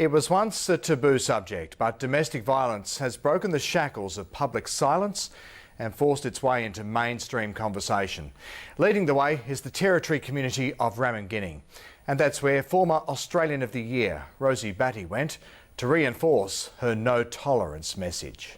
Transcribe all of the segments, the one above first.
It was once a taboo subject, but domestic violence has broken the shackles of public silence and forced its way into mainstream conversation. Leading the way is the Territory community of ramingining. And that's where former Australian of the Year, Rosie Batty, went to reinforce her no tolerance message.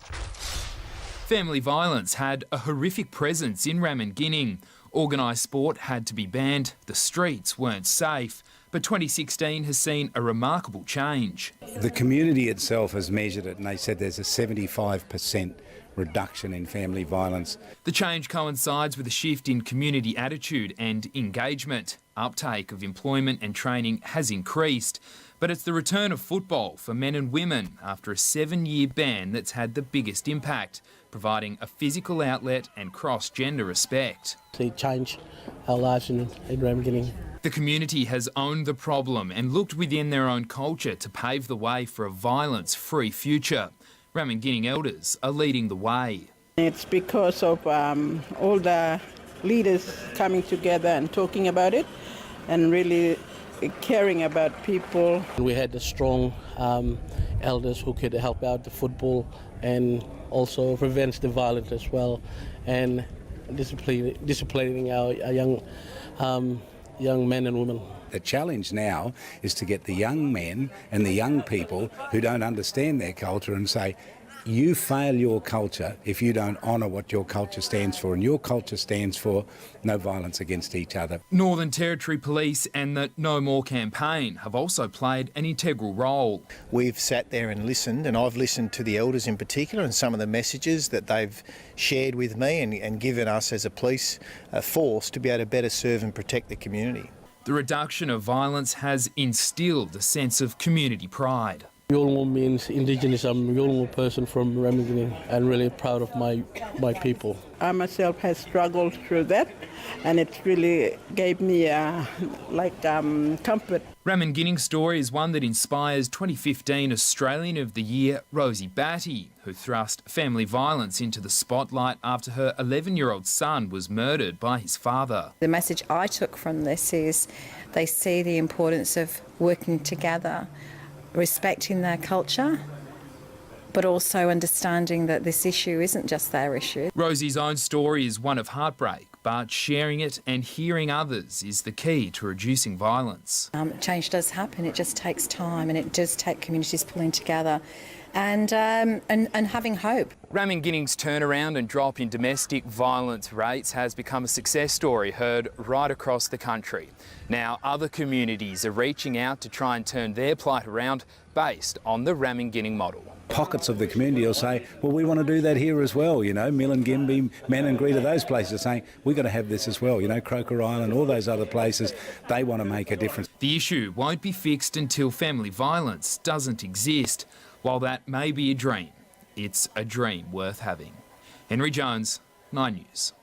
Family violence had a horrific presence in ramingining. Organised sport had to be banned, the streets weren't safe. But 2016 has seen a remarkable change. The community itself has measured it and they said there's a 75% reduction in family violence. The change coincides with a shift in community attitude and engagement. Uptake of employment and training has increased, but it's the return of football for men and women after a 7-year ban that's had the biggest impact, providing a physical outlet and cross-gender respect. They change our lives in ramingining. The community has owned the problem and looked within their own culture to pave the way for a violence-free future. Ramingining elders are leading the way. It's because of all the leaders coming together and talking about it and really caring about people. We had the strong elders who could help out the football and also prevent the violence as well, and disciplining our young men and women. The challenge now is to get the young men and the young people who don't understand their culture and say, you fail your culture if you don't honour what your culture stands for, and your culture stands for no violence against each other. Northern Territory Police and the No More campaign have also played an integral role. We've sat there and listened, and I've listened to the elders in particular and some of the messages that they've shared with me and given us as a police force to be able to better serve and protect the community. The reduction of violence has instilled a sense of community pride. Yolngu means Indigenous. I'm a Yolngu person from ramingining and really proud of my people. I myself have struggled through that, and it really gave me comfort. Ramingining's story is one that inspires 2015 Australian of the Year Rosie Batty, who thrust family violence into the spotlight after her 11-year-old son was murdered by his father. The message I took from this is they see the importance of working together, respecting their culture, but also understanding that this issue isn't just their issue. Rosie's own story is one of heartbreak, but sharing it and hearing others is the key to reducing violence. Change does happen, it just takes time, and it does take communities pulling together and having hope. Ramingining's turnaround and drop in domestic violence rates has become a success story heard right across the country. Now other communities are reaching out to try and turn their plight around based on the ramingining model. Pockets of the community will say, well, we want to do that here as well, you know, Millingimby, Manangreta, those places are saying, we've got to have this as well, you know, Croker Island, all those other places, they want to make a difference. The issue won't be fixed until family violence doesn't exist. While that may be a dream, it's a dream worth having. Henry Jones, 9 News.